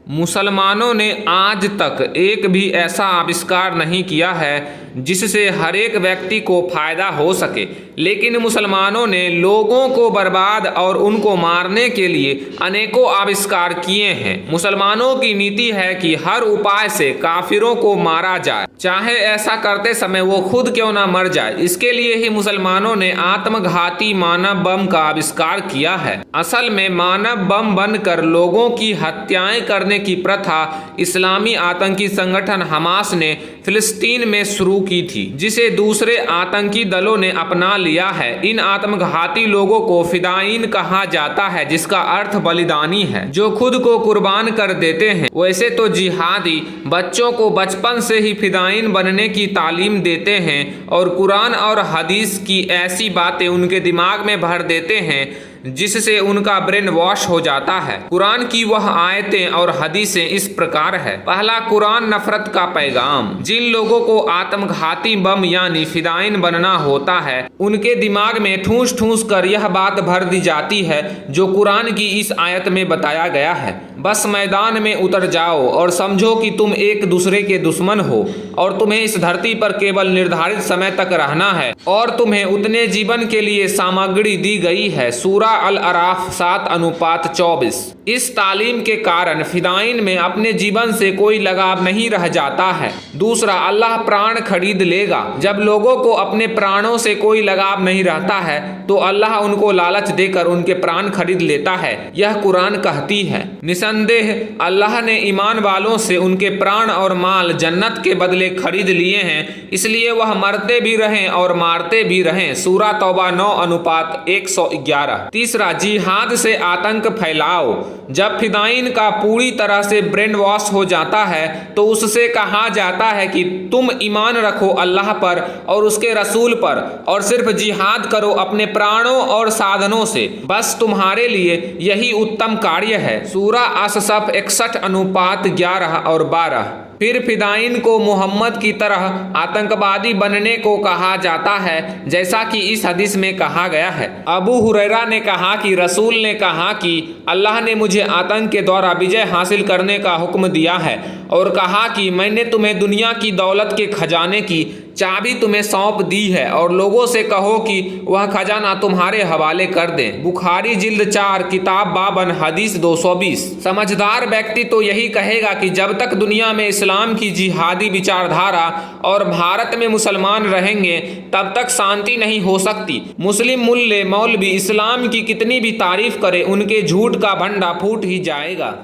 मुसलमानों ने आज तक एक भी ऐसा आविष्कार नहीं किया है जिससे हर एक व्यक्ति को फायदा हो सके, लेकिन मुसलमानों ने लोगों को बर्बाद और उनको मारने के लिए अनेकों आविष्कार किए हैं। मुसलमानों की नीति है कि हर उपाय से काफिरों को मारा जाए, चाहे ऐसा करते समय वो खुद क्यों ना मर जाए। इसके लिए ही मुसलमानों ने आत्मघाती मानव बम का आविष्कार किया है। असल में मानव बम बनकर लोगों की हत्याएं करने की प्रथा इस्लामी आतंकी संगठन हमास ने फिलिस्तीन में शुरू की थी, जिसे दूसरे आतंकी दलों ने अपना लिया है। इन आत्मघाती लोगों को फिदाइन कहा जाता है, जिसका अर्थ बलिदानी है, जो खुद को कुर्बान कर देते हैं। वैसे तो जिहादी बच्चों को बचपन से ही फिदाइन बनने की तालीम देते हैं और कुरान और हदीस की ऐसी बातें उनके दिमाग में भर देते हैं जिससे उनका ब्रेन वॉश हो जाता है। कुरान की वह आयतें और हदीसें इस प्रकार है। पहला, कुरान नफरत का पैगाम। जिन लोगों को आत्मघाती बम यानी फिदाइन बनना होता है, उनके दिमाग में ठूस ठूस कर यह बात भर दी जाती है जो कुरान की इस आयत में बताया गया है। बस मैदान में उतर जाओ और समझो कि तुम एक दूसरे के दुश्मन हो और तुम्हें इस धरती पर केवल निर्धारित समय तक रहना है और तुम्हें उतने जीवन के लिए सामग्री दी गई है। सूरा अल-अराफ 7:24। इस तालीम के कारण फिदाइन में अपने जीवन से कोई लगाव नहीं रह जाता है। दूसरा, अल्लाह प्राण खरीद लेगा। जब लोगों को अपने प्राणों से कोई लगाव नहीं रहता है तो अल्लाह उनको लालच देकर उनके प्राण खरीद लेता है। यह कुरान कहती है। निसंदेह अल्लाह ने ईमान वालों से उनके प्राण और माल जन्नत के बदले खरीद लिए हैं, इसलिए वह मरते भी रहें और मारते भी रहें। सूरा तौबा 9:111। तीसरा, जिहाद से आतंक फैलाओ। जब फिदाइन का पूरी तरह से ब्रेन वॉश हो जाता है तो उससे कहा जाता है कि तुम ईमान रखो अल्लाह पर और उसके रसूल पर और सिर्फ जिहाद करो अपने प्राणों और साधनों से, बस तुम्हारे लिए यही उत्तम कार्य है। सूरा असफ 61:11 और 12। फिर फिदाइन को मोहम्मद की तरह आतंकवादी बनने को कहा जाता है, जैसा कि इस हदीस में कहा गया है। अबू हुरैरा ने कहा कि रसूल ने कहा कि अल्लाह ने मुझे आतंक के द्वारा विजय हासिल करने का हुक्म दिया है और कहा कि मैंने तुम्हें दुनिया की दौलत के खजाने की चाबी तुम्हें सौंप दी है और लोगों से कहो कि वह खजाना तुम्हारे हवाले कर दें। बुखारी जिल्द 4 किताब 52 हदीस 220। समझदार व्यक्ति तो यही कहेगा कि जब तक दुनिया में इस्लाम की जिहादी विचारधारा और भारत में मुसलमान रहेंगे तब तक शांति नहीं हो सकती। मुस्लिम मुल्ले मौलवी इस्लाम की कितनी भी तारीफ करे, उनके झूठ का भंडा फूट ही जाएगा।